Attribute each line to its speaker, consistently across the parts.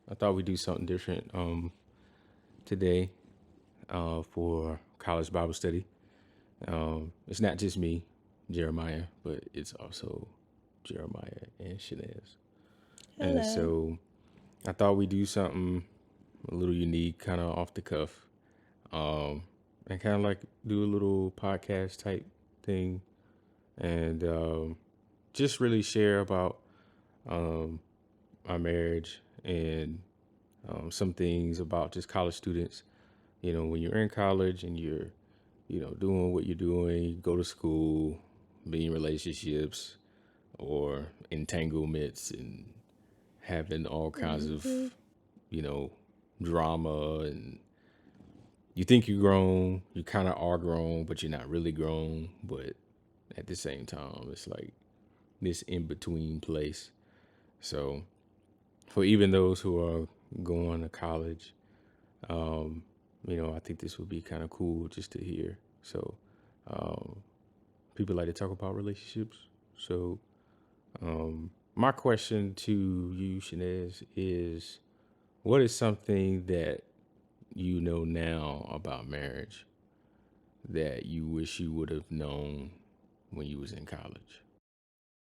Speaker 1: I thought we'd do something different today for college Bible study. It's not just me, Jeremiah, but it's also Jeremiah and Shanez. And
Speaker 2: Hello.
Speaker 1: so I thought we'd do something a little unique, kind of off the cuff, and kind of like do a little podcast type thing and just really share about um, our marriage and some things about just college students. You know, when you're in college and you're, doing what you're doing, you go to school, be in relationships or entanglements and having all kinds of,
Speaker 2: Hmm.
Speaker 1: you know, drama and you think you're grown, you kind of are grown, but you're not really grown. But at the same time, it's like this in between place. So for even those who are going to college, um, I think this would be kind of cool just to hear. So um, people like to talk about relationships. So my question to you, Shanez, is what is something that you know now about marriage that you wish you would have known when you was in college?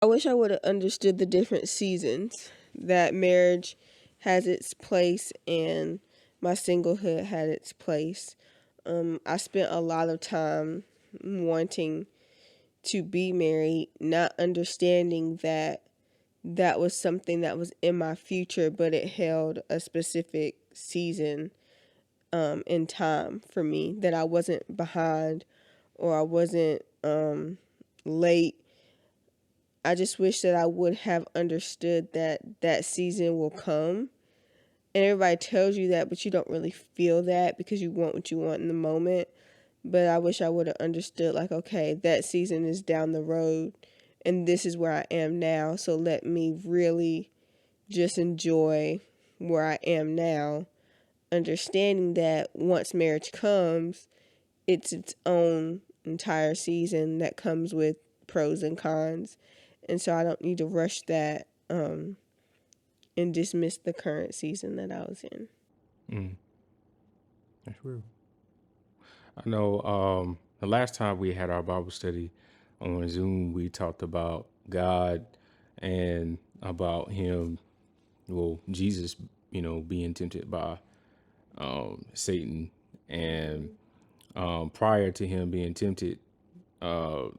Speaker 2: I wish I would have understood the different seasons that marriage has its place and my singlehood had its place. I spent a lot of time wanting to be married, not understanding that that was something that was in my future, but it held a specific season in time for me, that I wasn't behind or I wasn't late. I just wish that I would have understood that that season will come. And everybody tells you that, but you don't really feel that because you want what you want in the moment. But I wish I would have understood, like, okay, that season is down the road and this is where I am now. So let me really just enjoy where I am now, understanding that once marriage comes, it's its own entire season that comes with pros and cons. And so I don't need to rush that and dismiss the current season that I was in.
Speaker 1: Mm, that's real. I know the last time we had our Bible study on Zoom, we talked about God and about Him, well, Jesus, being tempted by Satan. And prior to him being tempted, uh,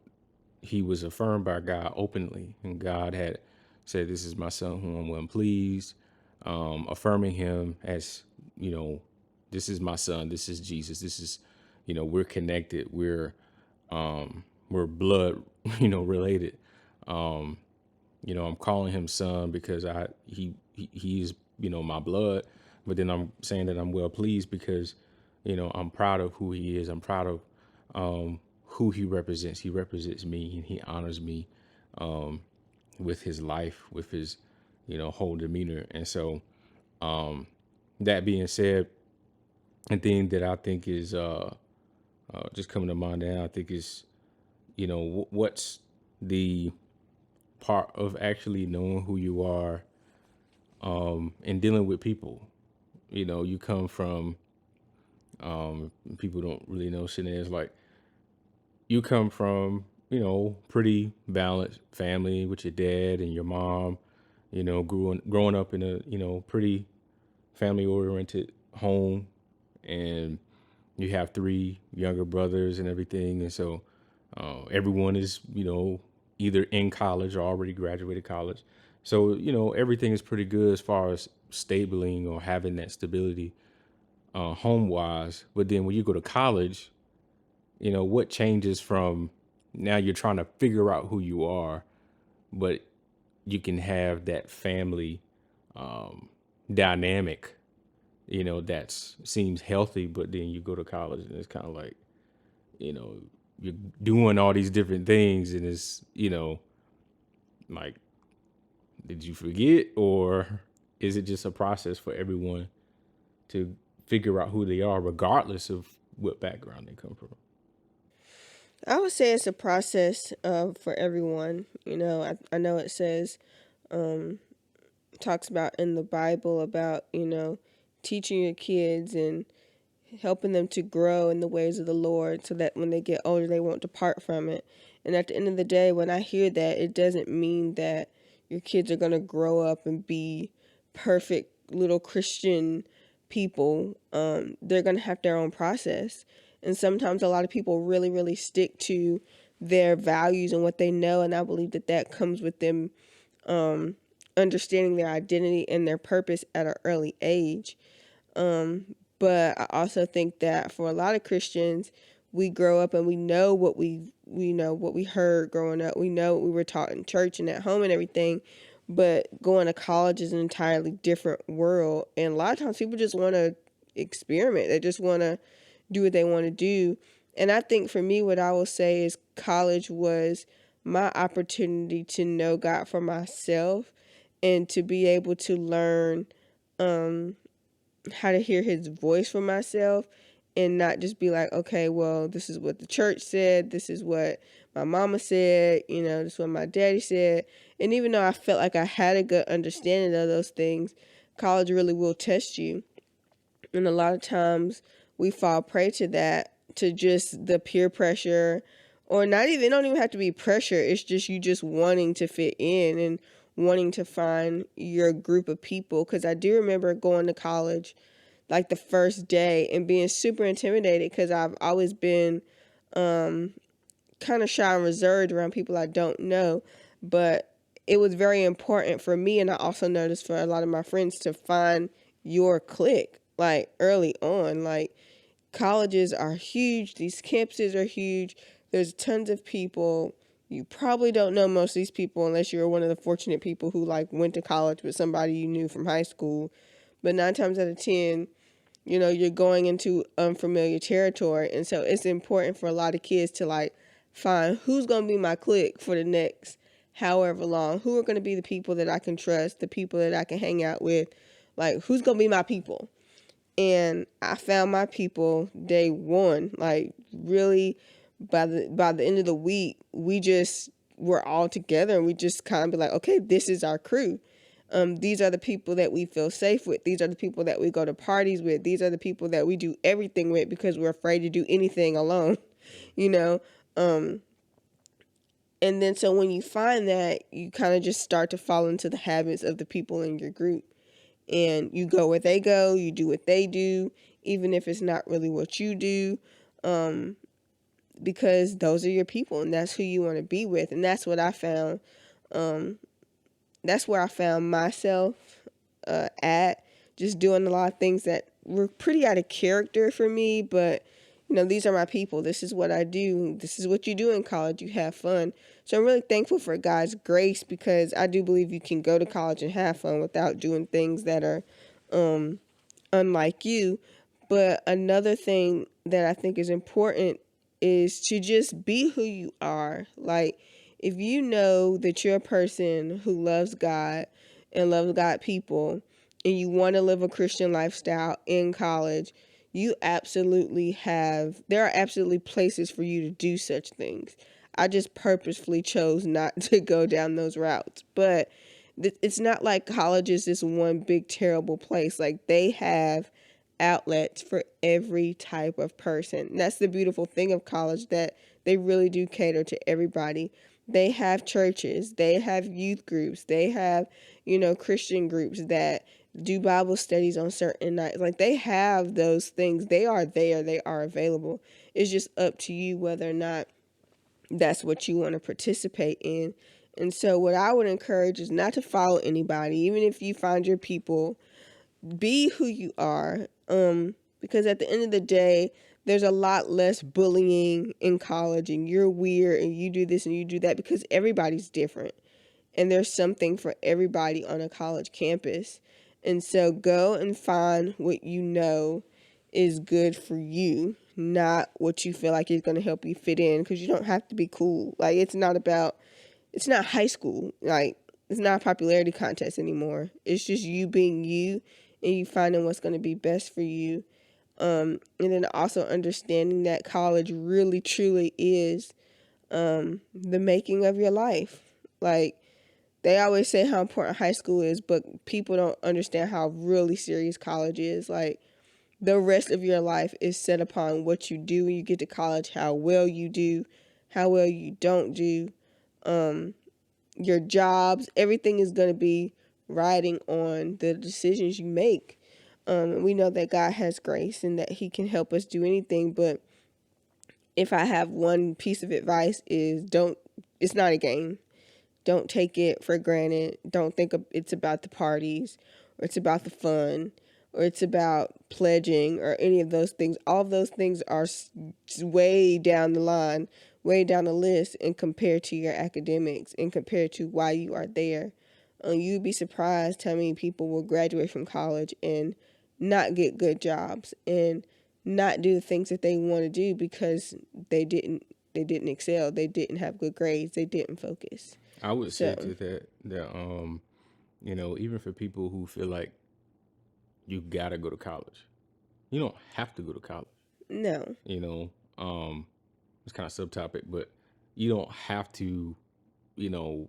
Speaker 1: he was affirmed by God openly. And God had said, "This is my son whom I'm well pleased," affirming him as, you know, this is my son, this is Jesus, this is, we're connected, we're blood, related. Um, I'm calling him son because he is, my blood. But then I'm saying that I'm well pleased because, I'm proud of who he is. I'm proud of who he represents. He represents me and he honors me with his life, with his, whole demeanor. And so that being said, the thing that I think is just coming to mind now, I think is, what's the part of actually knowing who you are and dealing with people. You come from people don't really know Shanez, like you come from, pretty balanced family with your dad and your mom, growing up in a, pretty family oriented home and you have three younger brothers and everything. And so everyone is, either in college or already graduated college. So, everything is pretty good as far as stabling or having that stability home wise. But then when you go to college, what changes from now you're trying to figure out who you are, but you can have that family dynamic, that seems healthy, but then you go to college and it's kind of like, you know, you're doing all these different things and it's, like, did you forget or is it just a process for everyone to figure out who they are regardless of what background they come from?
Speaker 2: I would say it's a process for everyone. I know it says talks about in the Bible about, teaching your kids and helping them to grow in the ways of the Lord so that when they get older, they won't depart from it. And at the end of the day, when I hear that, it doesn't mean that your kids are going to grow up and be perfect little Christian people. They're going to have their own process. And sometimes a lot of people really, really stick to their values and what they know. And I believe that that comes with them understanding their identity and their purpose at an early age. But I also think that for a lot of Christians, we grow up and we know what we know what we heard growing up. We know what we were taught in church and at home and everything. But going to college is an entirely different world. And a lot of times people just want to experiment. They just want to do what they want to do. And I think for me, what I will say is college was my opportunity to know God for myself and to be able to learn how to hear his voice for myself and not just be like, okay, well, this is what the church said. This is what my mama said. This is what my daddy said. And even though I felt like I had a good understanding of those things, college really will test you. And a lot of times we fall prey to that, to just the peer pressure, or not even, it don't even have to be pressure. It's just you just wanting to fit in and wanting to find your group of people. Because I do remember going to college like the first day and being super intimidated because I've always been kind of shy and reserved around people I don't know. But it was very important for me, and I also noticed for a lot of my friends, to find your clique like early on. Like, colleges are huge, these campuses are huge, there's tons of people. You probably don't know most of these people unless you're one of the fortunate people who like went to college with somebody you knew from high school. But 9 times out of 10, you're going into unfamiliar territory. And so it's important for a lot of kids to like find who's going to be my clique for the next however long, who are going to be the people that I can trust, the people that I can hang out with, like who's going to be my people. And I found my people day one. Like, really, by the end of the week, we just were all together and we just kind of be like, okay, this is our crew. These are the people that we feel safe with. These are the people that we go to parties with. These are the people that we do everything with because we're afraid to do anything alone, you know? And then so when you find that, you kind of just start to fall into the habits of the people in your group. And you go where they go, you do what they do, even if it's not really what you do, because those are your people and that's who you want to be with. And that's what I found. That's where I found myself at, just doing a lot of things that were pretty out of character for me, but these are my people. This is what I do. This is what you do in college. You have fun. So I'm really thankful for God's grace, because I do believe you can go to college and have fun without doing things that are unlike you. But another thing that I think is important is to just be who you are. Like, if you know that you're a person who loves God and loves God people, and you want to live a Christian lifestyle in college, there are absolutely places for you to do such things. I just purposefully chose not to go down those routes. But it's not like college is this one big terrible place. Like, they have outlets for every type of person. And that's the beautiful thing of college, that they really do cater to everybody. They have churches, they have youth groups, they have, Christian groups that do Bible studies on certain nights. Like, they have those things. They are there, they are available. It's just up to you whether or not that's what you want to participate in. And so what I would encourage is not to follow anybody. Even if you find your people, be who you are. Because at the end of the day, there's a lot less bullying in college, and you're weird and you do this and you do that, because everybody's different. And there's something for everybody on a college campus. And so go and find what you know is good for you, not what you feel like is going to help you fit in, because you don't have to be cool. Like, it's not high school. Like, it's not a popularity contest anymore. It's just you being you and you finding what's going to be best for you. And then also understanding that college really truly is the making of your life. Like, they always say how important high school is, but people don't understand how really serious college is. Like, the rest of your life is set upon what you do when you get to college, how well you do, how well you don't do, um, your jobs, everything is going to be riding on the decisions you make. We know that God has grace and that He can help us do anything, but if I have one piece of advice is don't, it's not a game. Don't take it for granted. Don't think it's about the parties or it's about the fun or it's about pledging or any of those things. All of those things are way down the line, way down the list, and compared to your academics and compared to why you are there. You'd be surprised how many people will graduate from college and not get good jobs and not do the things that they want to do because they didn't excel, they didn't have good grades, they didn't focus.
Speaker 1: I would say
Speaker 2: So
Speaker 1: to that even for people who feel like you gotta go to college, you don't have to go to college.
Speaker 2: no,
Speaker 1: You know, it's kind of subtopic, but you don't have to. You know,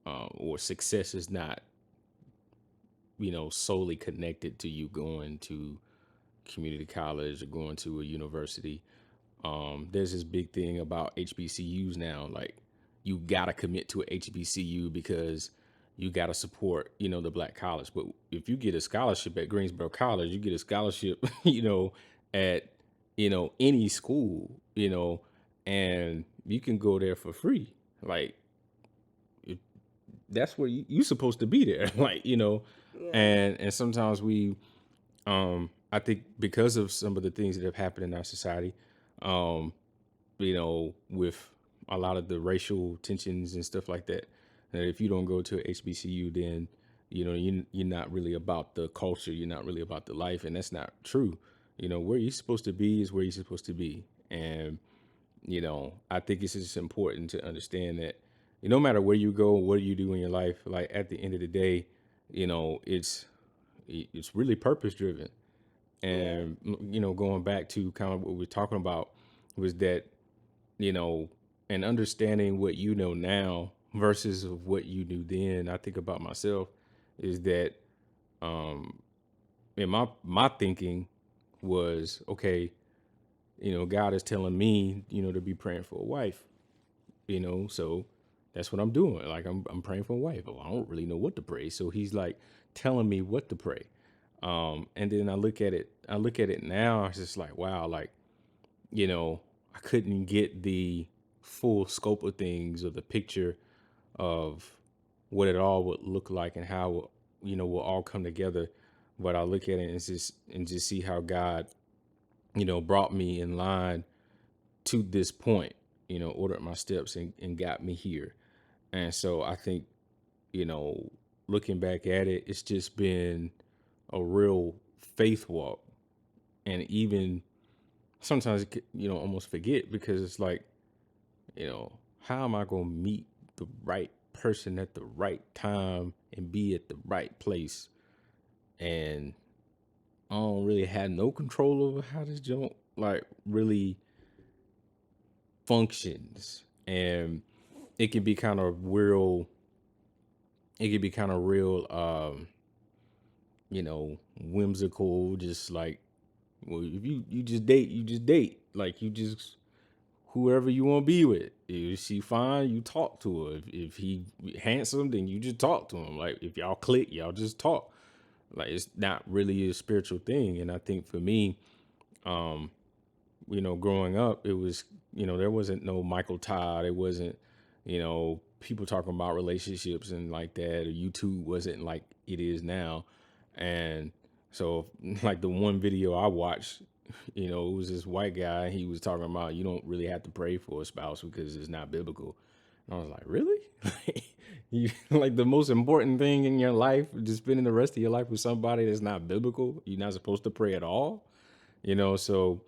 Speaker 1: or success is not solely connected to you going to community college or going to a university. There's this big thing about HBCUs now. Like, you gotta commit to a HBCU because you gotta support, the black college. But if you get a scholarship at Greensboro College, you get a scholarship, at any school, and you can go there for free. Like, it, that's where you supposed to be there. Like,
Speaker 2: yeah,
Speaker 1: and sometimes I think because of some of the things that have happened in our society, um, with a lot of the racial tensions and stuff like that, that if you don't go to a HBCU, then you're not really about the culture, you're not really about the life, and that's not true. Where you're supposed to be is where you're supposed to be, and I think it's just important to understand that no matter where you go, what you do in your life, like at the end of the day, it's really purpose driven.
Speaker 2: yeah,
Speaker 1: And going back to kind of what we're talking about was that you know, and understanding what you know now versus of what you knew then. I think about myself is that um in my thinking was, okay, God is telling me, to be praying for a wife, so that's what I'm doing. Like, I'm praying for a wife. Well, I don't really know what to pray. So he's like telling me what to pray. And then I look at it now, it's just like, wow, like, I couldn't get the full scope of things or the picture of what it all would look like and how will all come together. But I look at it and just see how God brought me in line to this point, ordered my steps and got me here. And so I think you know looking back at it, it's just been a real faith walk. And even sometimes almost forget, because it's like, how am I going to meet the right person at the right time and be at the right place? And I don't really have no control over how this junk like really functions. And it can be kind of real, it can be kind of real, whimsical, just like, well, if you just date, you just date. Like, you just whoever you want to be with. If she fine, you talk to her. If he handsome, then you just talk to him. Like, if y'all click, y'all just talk. Like, it's not really a spiritual thing. And I think for me, um, growing up, it was, there wasn't no Michael Todd. It wasn't, people talking about relationships and like that. Or YouTube wasn't like it is now. And so, like, the one video I watched, it was this white guy. He was talking about you don't really have to pray for a spouse because it's not biblical. And I was like, really? You like, the most important thing in your life, just spending the rest of your life with somebody that's not biblical, you're not supposed to pray at all. So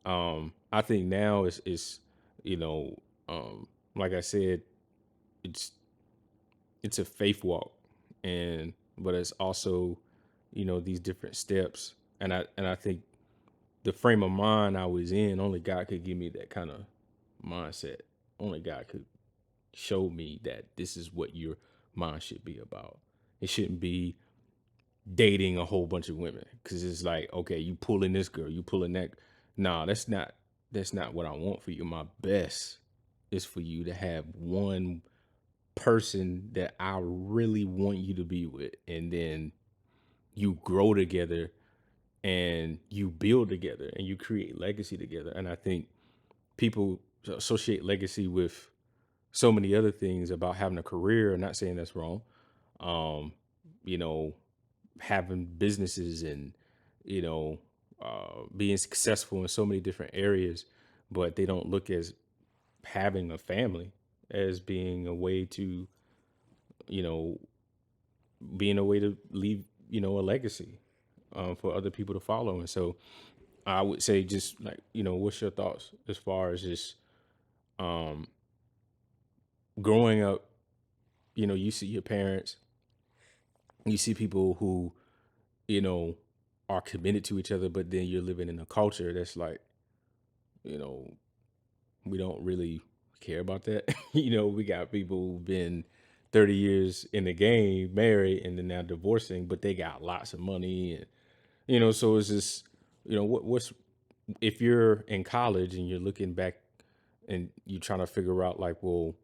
Speaker 1: I think now it's you know, like I said, it's it's a faith walk, and but it's also, these different steps. And I think the frame of mind I was in, only God could give me that kind of mindset. Only God could show me that this is what you're mine should be about. It shouldn't be dating a whole bunch of women because it's like, okay, you pulling this girl, you pulling that. Nah, that's not what I want for you. My best is for you to have one person that I really want you to be with, and then you grow together and you build together and you create legacy together. And I think people associate legacy with so many other things about having a career. Not saying that's wrong. Um, you know, having businesses and you know being successful in so many different areas, but they don't look as having a family as being a way to you know being a way to leave a legacy for other people to follow. And so I would say just like what's your thoughts as far as just um growing up. You see your parents, you see people who you know are committed to each other, but then you're living in a culture that's like you know we don't really care about that. We got people who've been 30 years in the game, married, and then now divorcing, but they got lots of money. And, so it's just, what's, if you're in college and you're looking back and you're trying to figure out, like, well,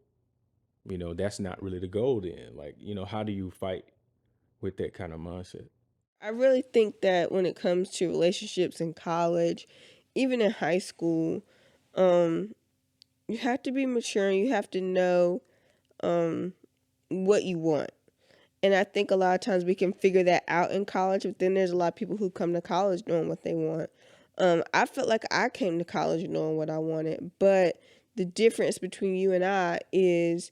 Speaker 1: that's not really the goal then. Like, how do you fight with that kind of mindset?
Speaker 2: I really think that when it comes to relationships in college, even in high school, um, you have to be mature and you have to know um, what you want. And I think a lot of times we can figure that out in college, but then there's a lot of people who come to college knowing what they want. I felt like I came to college knowing what I wanted, but the difference between you and I is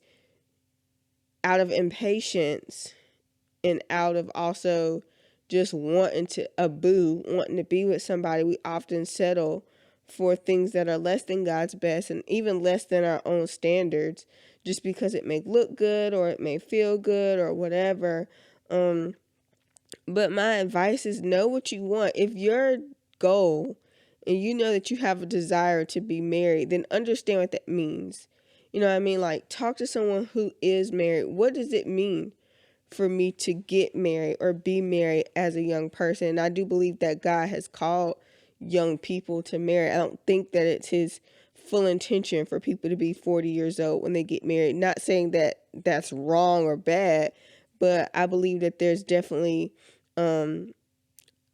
Speaker 2: out of impatience and out of also just wanting to be with somebody, we often settle for things that are less than God's best and even less than our own standards, just because it may look good or it may feel good or whatever. Um, but my advice is know what you want. If your goal and you know that you have a desire to be married, then understand what that means. You know what I mean? Like, talk to someone who is married. What does it mean for me to get married or be married as a young person? And I do believe that God has called young people to marry. I don't think that it's his full intention for people to be 40 years old when they get married. Not saying that that's wrong or bad, but I believe that there's definitely um,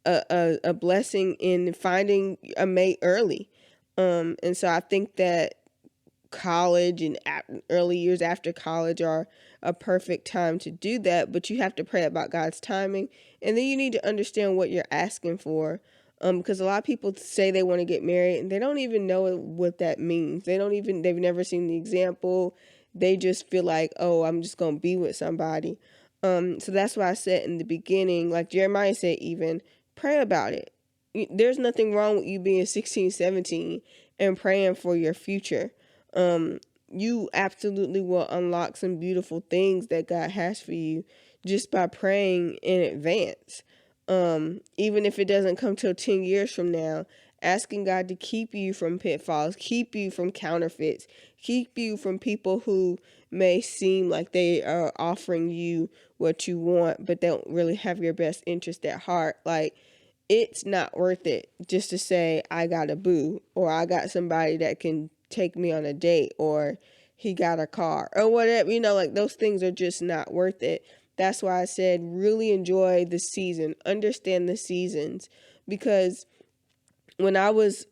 Speaker 2: a blessing in finding a mate early. And so I think that college and early years after college are a perfect time to do that, but you have to pray about God's timing, and then you need to understand what you're asking for, because a lot of people say they want to get married and they don't even know what that means. They've never seen the example. They just feel like, oh, I'm just gonna be with somebody. So that's why I said in the beginning, like Jeremiah said, even pray about it. There's nothing wrong with you being 16, 17 and praying for your future. um, you absolutely will unlock some beautiful things that God has for you just by praying in advance. Even if it doesn't come till 10 years from now, asking God to keep you from pitfalls, keep you from counterfeits, keep you from people who may seem like they are offering you what you want, but they don't really have your best interest at heart. Like, it's not worth it just to say, I got a boo, or I got somebody that can take me on a date, or he got a car, or whatever. Like, those things are just not worth it. That's why I said really enjoy the season, understand the seasons. Because when I was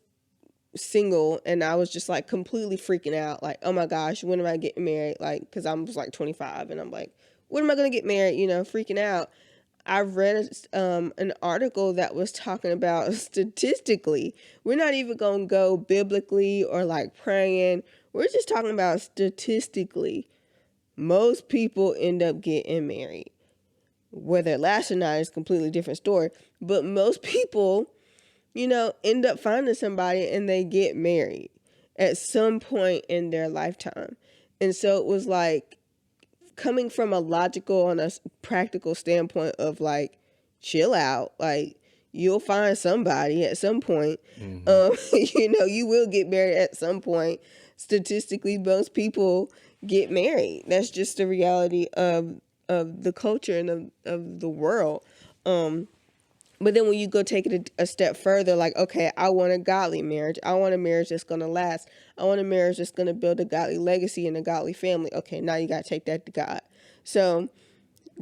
Speaker 2: single and I was just like completely freaking out, like, oh my gosh, when am I getting married? Like, because I was like 25 and I'm like, when am I going to get married? Freaking out. I read an article that was talking about statistically, we're not even going to go biblically or like praying. We're just talking about statistically. Most people end up getting married. Whether it lasts or not is a completely different story. But most people, end up finding somebody and they get married at some point in their lifetime. And so it was like, coming from a logical and a practical standpoint of like, chill out, like, you'll find somebody at some point.
Speaker 1: Hmm.
Speaker 2: You will get married at some point. Statistically, most people get married. That's just the reality of the culture and of the world. But then when you go take it a step further, like, okay, I want a godly marriage. I want a marriage that's going to last. I want a marriage that's going to build a godly legacy and a godly family. Okay, now you got to take that to God. So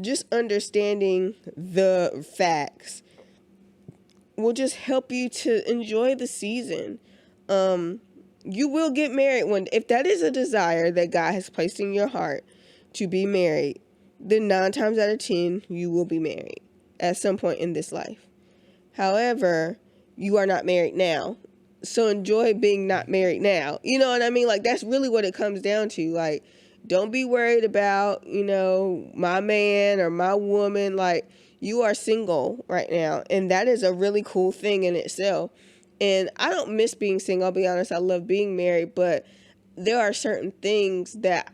Speaker 2: just understanding the facts will just help you to enjoy the season. You will get married if that is a desire that God has placed in your heart to be married, then 9 times out of 10, you will be married at some point in this life. However, you are not married now. So enjoy being not married now. You know what I mean? Like, that's really what it comes down to. Like, don't be worried about, my man or my woman. Like, you are single right now. And that is a really cool thing in itself. And I don't miss being single. I'll be honest. I love being married. But there are certain things that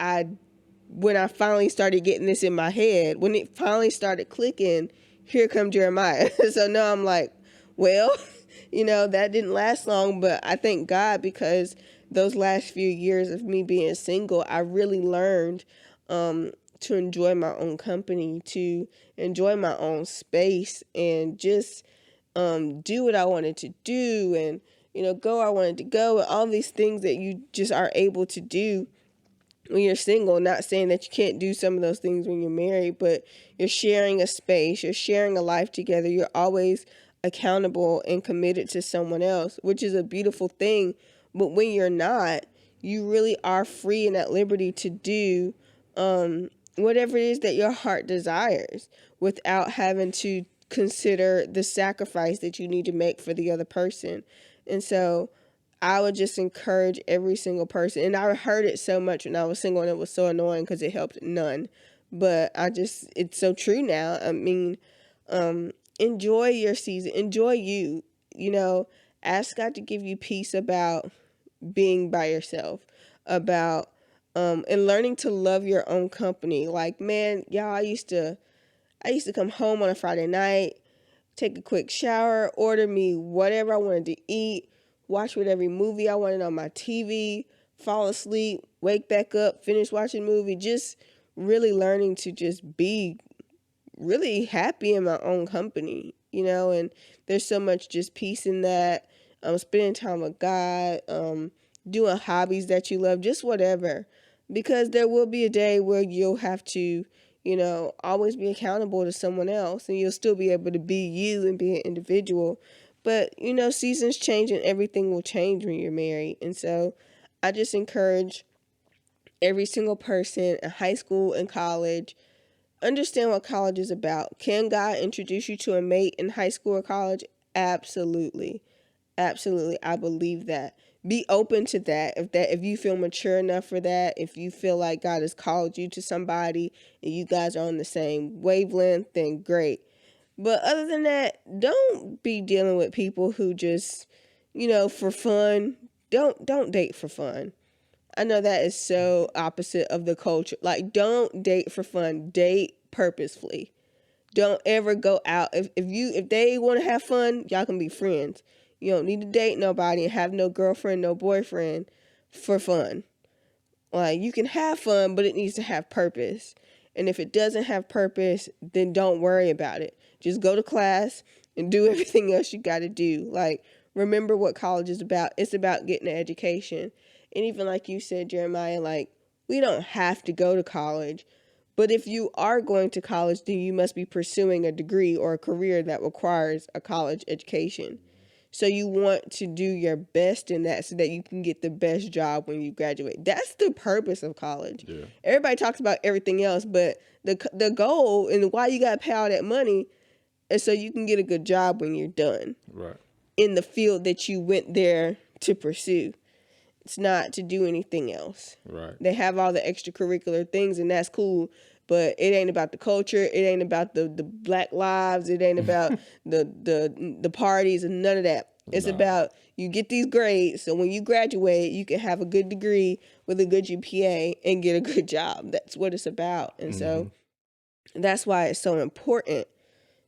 Speaker 2: when I finally started getting this in my head, when it finally started clicking, here come Jeremiah. So now I'm like, well, that didn't last long, but I thank God because those last few years of me being single, I really learned to enjoy my own company, to enjoy my own space, and just do what I wanted to do, and go where I wanted to go, and all these things that you just are able to do when you're single. Not saying that you can't do some of those things when you're married, but you're sharing a space, you're sharing a life together, you're always accountable and committed to someone else, which is a beautiful thing. But when you're not, you really are free and at liberty to do whatever it is that your heart desires without having to consider the sacrifice that you need to make for the other person. And so I would just encourage every single person. And I heard it so much when I was single, and it was so annoying because it helped none. But it's so true now. I mean, enjoy your season. Enjoy you. Ask God to give you peace about being by yourself, about and learning to love your own company. Like, man, y'all, I used to come home on a Friday night, take a quick shower, order me whatever I wanted to eat, watch whatever movie I wanted on my TV, fall asleep, wake back up, finish watching the movie, just really learning to just be really happy in my own company, and there's so much just peace in that. Spending time with God, doing hobbies that you love, just whatever, because there will be a day where you'll have to always be accountable to someone else, and you'll still be able to be you and be an individual. But, seasons change and everything will change when you're married. And so I just encourage every single person in high school and college, understand what college is about. Can God introduce you to a mate in high school or college? Absolutely. Absolutely. I believe that. Be open to that. If you feel mature enough for that, if you feel like God has called you to somebody and you guys are on the same wavelength, then great. But other than that, don't be dealing with people who just, for fun. Don't date for fun. I know that is so opposite of the culture. Like, don't date for fun. Date purposefully. Don't ever go out. If they want to have fun, y'all can be friends. You don't need to date nobody and have no girlfriend, no boyfriend for fun. Like, you can have fun, but it needs to have purpose. And if it doesn't have purpose, then don't worry about it. Just go to class and do everything else you got to do. Like, remember what college is about. It's about getting an education. And even like you said, Jeremiah, like, we don't have to go to college. But if you are going to college, then you must be pursuing a degree or a career that requires a college education. So you want to do your best in that so that you can get the best job when you graduate. That's the purpose of college.
Speaker 1: Yeah.
Speaker 2: Everybody talks about everything else, but the goal and why you got to pay all that money is so you can get a good job when you're done.
Speaker 1: Right.
Speaker 2: In the field that you went there to pursue. It's not to do anything else.
Speaker 1: Right.
Speaker 2: They have all the extracurricular things, and that's cool. But it ain't about the culture. It ain't about the Black lives. It ain't about the parties and none of that. It's about you get these grades, so when you graduate, you can have a good degree with a good GPA and get a good job. That's what it's about. And so that's why it's so important.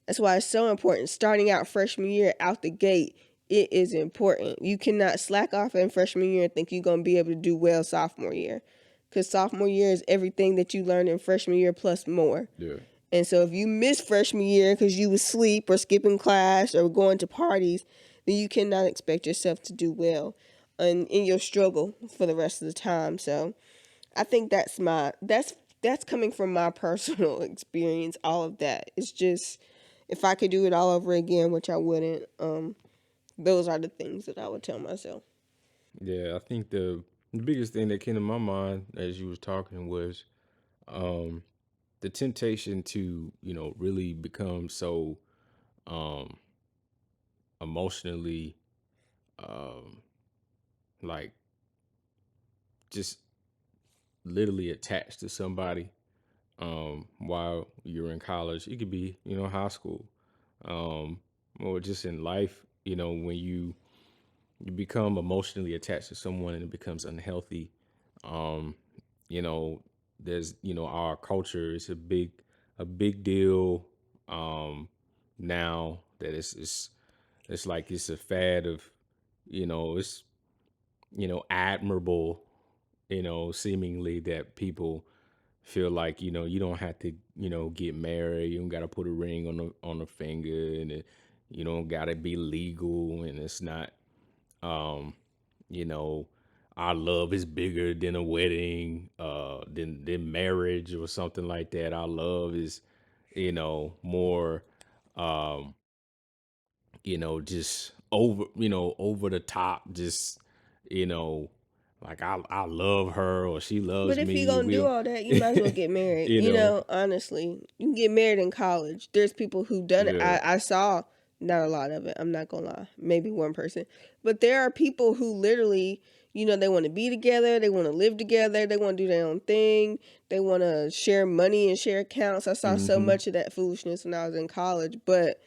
Speaker 2: That's why it's so important. Starting out freshman year out the gate, it is important. You cannot slack off in freshman year and think you're going to be able to do well sophomore year. because sophomore year is everything that you learned in freshman year plus more.
Speaker 1: Yeah.
Speaker 2: And so if you miss freshman year because you was asleep or skipping class or going to parties, then you cannot expect yourself to do well in your struggle for the rest of the time. So I think that's coming from my personal experience. All of that. It's just if I could do it all over again, which I wouldn't. Those are the things that I would tell myself.
Speaker 1: Yeah, I think the biggest thing that came to my mind as you was talking was um the temptation to, really become so um emotionally um like just literally attached to somebody while you're in college. It could be, high school. Um or just in life, when you become emotionally attached to someone and it becomes unhealthy. um you know there's, our culture is a big deal now that it's like it's a fad of, it's, admirable, seemingly that people feel like, you don't have to, get married. You don't got to put a ring on the finger, and you don't got to be legal, and it's not, um you know our love is bigger than a wedding, than marriage or something like that. Our love is, more, um just over the top, just, you know like I love her or she
Speaker 2: But
Speaker 1: loves
Speaker 2: if you're
Speaker 1: me.
Speaker 2: gonna
Speaker 1: We
Speaker 2: do
Speaker 1: don't
Speaker 2: all that, you might as well get married.
Speaker 1: you
Speaker 2: You
Speaker 1: know
Speaker 2: know, honestly, you can get married in college. There's people who done it.
Speaker 1: yeah.
Speaker 2: I saw not a lot of it. I'm not gonna lie. Maybe one person, but there are people who literally, they want to be together. They want to live together. They want to do their own thing. They want to share money and share accounts. I saw so
Speaker 1: Hmm.
Speaker 2: much of that foolishness when I was in college. But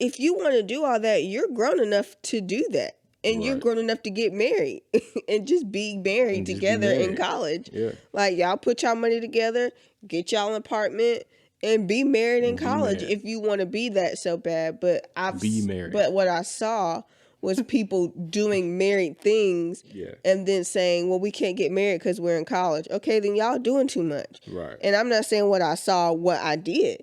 Speaker 2: if you want to do all that, you're grown enough to do that. And you're
Speaker 1: Right.
Speaker 2: grown enough to get married and just be married
Speaker 1: And just be
Speaker 2: together in
Speaker 1: married.
Speaker 2: college.
Speaker 1: Yeah.
Speaker 2: Like, y'all put y'all money together, get y'all an apartment, and be married in
Speaker 1: And be
Speaker 2: college
Speaker 1: married.
Speaker 2: if you want to be that so bad.
Speaker 1: Be married.
Speaker 2: But what I saw was people doing married things
Speaker 1: Yeah.
Speaker 2: and then saying, well, we can't get married because we're in college. Okay, then y'all doing too much.
Speaker 1: Right.
Speaker 2: And I'm not saying what I saw, what I did,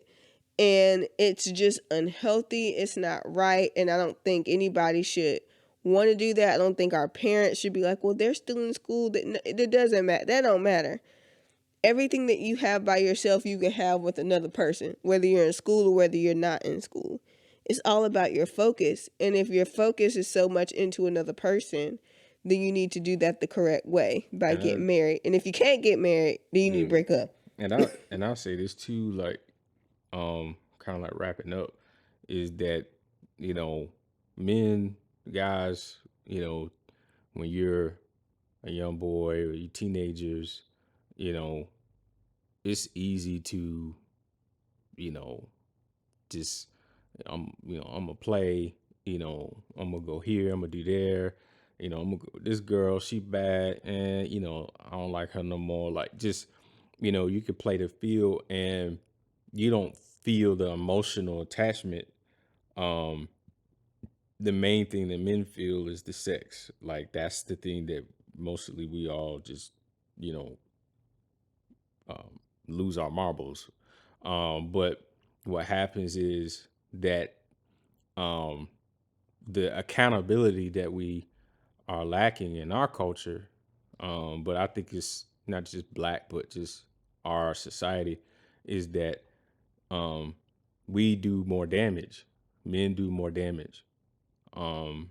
Speaker 2: and it's just unhealthy. It's not right, and I don't think anybody should want to do that. I don't think our parents should be like, well, they're still in school. That doesn't matter. That don't matter. Everything that you have by yourself, you can have with another person, whether you're in school or whether you're not in school. It's all about your focus, and if your focus is so much into another person, then you need to do that the correct way by
Speaker 1: And
Speaker 2: getting married. And if you can't get married, then you need to
Speaker 1: yeah.
Speaker 2: break up.
Speaker 1: And I'll say this too, like, kind of like wrapping up, is that, you know men, guys, when you're a young boy or you teenagers, you know it's easy to, you know just, I'm gonna play, I'm gonna go here, I'm gonna do there, I'm gonna go, this girl, she bad, and I don't like her no more. Like, just, you could play the field, and you don't feel the emotional attachment. um the main thing that men feel is the sex. Like, that's the thing that mostly we all just, you know lose our marbles. But what happens is that, um the accountability that we are lacking in our culture, but I think it's not just black, but just our society, is that, um, we do more damage. Men do more damage, um,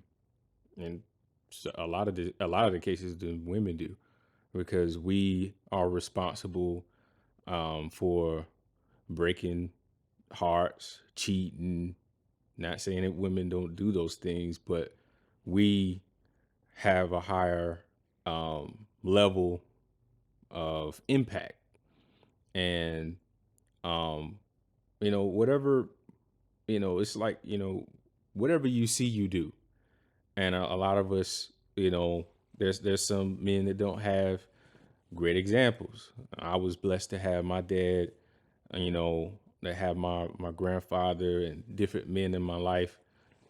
Speaker 1: and a lot of the cases than women do, because we are responsible, for breaking hearts, cheating. Not saying that women don't do those things, but we have a higher, level of impact. And, um, whatever, it's like, whatever you see, you do. And a lot of us, there's some men that don't have great examples. I was blessed to have my dad, to have my grandfather and different men in my life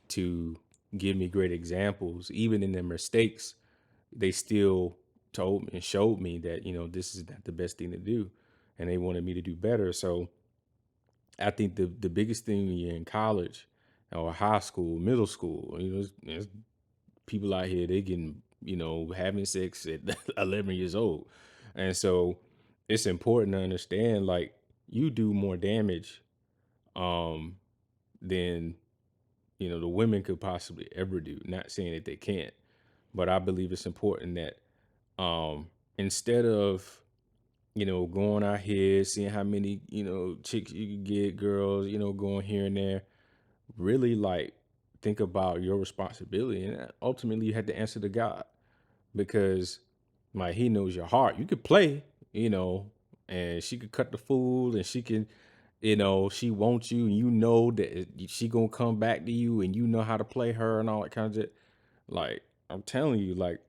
Speaker 1: to give me great examples. Even in their mistakes, they still, told me and showed me that, this is not the best thing to do. And they wanted me to do better. So I think the biggest thing when you're in college or high school, middle school, there's people out here, they getting, having sex at 11 years old. And so it's important to understand, like, you do more damage um than, the women could possibly ever do. Not saying that they can't, but I believe it's important that instead of, going out here, seeing how many, chicks you can get, girls, going here and there, really like think about your responsibility. And ultimately you had to answer to God, because like he knows your heart. You could play, and she could cut the fool, and she can, she wants you, and that she gonna come back to you, and how to play her and all that kind of shit. Like, I'm telling you, like,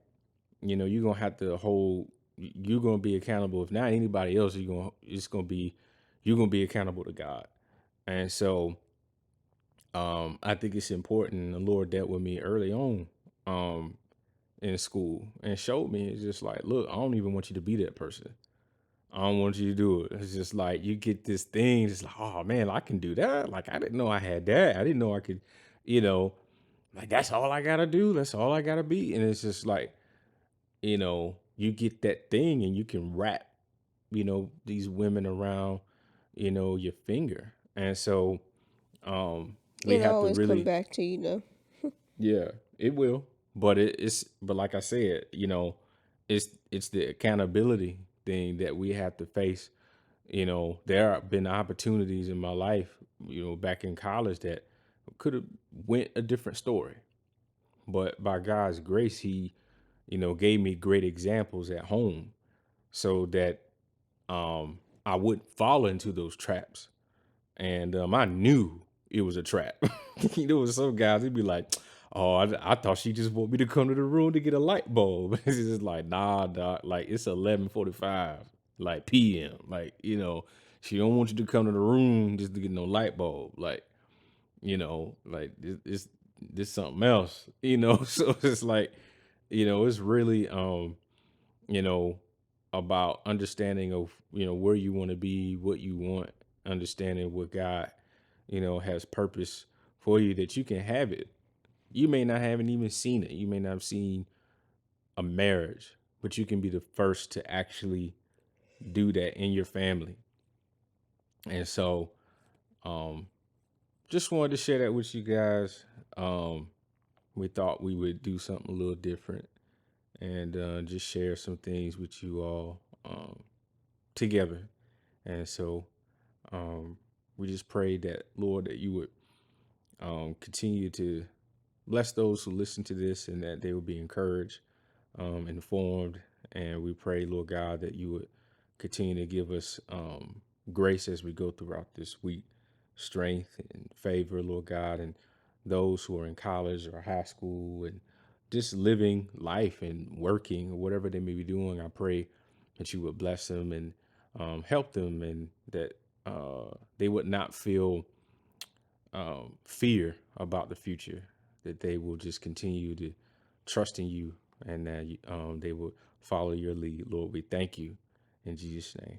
Speaker 1: you're gonna have to hold, you're gonna be accountable. If not anybody else, you're gonna be accountable to God. And so I think it's important. The Lord dealt with me early on um in school and showed me, it's just like, look, I don't even want you to be that person. I don't want you to do it. It's just like you get this thing, it's like, oh man, I can do that. Like, I didn't know I had that. I didn't know I could, you know, like, that's all I gotta do. That's all I gotta be. And it's just like, you get that thing and you can wrap, these women around, your finger. And so we
Speaker 2: It
Speaker 1: have to
Speaker 2: always come
Speaker 1: really,
Speaker 2: back to you though.
Speaker 1: yeah, it will. But but like I said, it's the accountability thing that we have to face. There have been opportunities in my life, back in college, that could have went a different story. But by God's grace, he, gave me great examples at home so that I wouldn't fall into those traps. And I knew it was a trap. There was some guys, they'd be like, "Oh, I thought she just want me to come to the room to get a light bulb." It's just like, nah, dog. Like, it's 11:45, like p.m. Like, she don't want you to come to the room just to get no light bulb. Like, like this something else. So it's like, it's really you know, about understanding of, where you want to be, what you want, understanding what God, has purpose for you, that you can have it. You may not haven't even seen it. You may not have seen a marriage, but you can be the first to actually do that in your family. And so, um, just wanted to share that with you guys. Um, we thought we would do something a little different and just share some things with you all together. And so we just pray that, Lord, that you would continue to bless those who listen to this, and that they will be encouraged, informed. And we pray, Lord God, that you would continue to give us grace as we go throughout this week, strength and favor, Lord God, and those who are in college or high school and just living life and working or whatever they may be doing. I pray that you would bless them and help them, and that they would not feel fear about the future, that they will just continue to trust in you, and that they will follow your lead. Lord, we thank you in Jesus' name.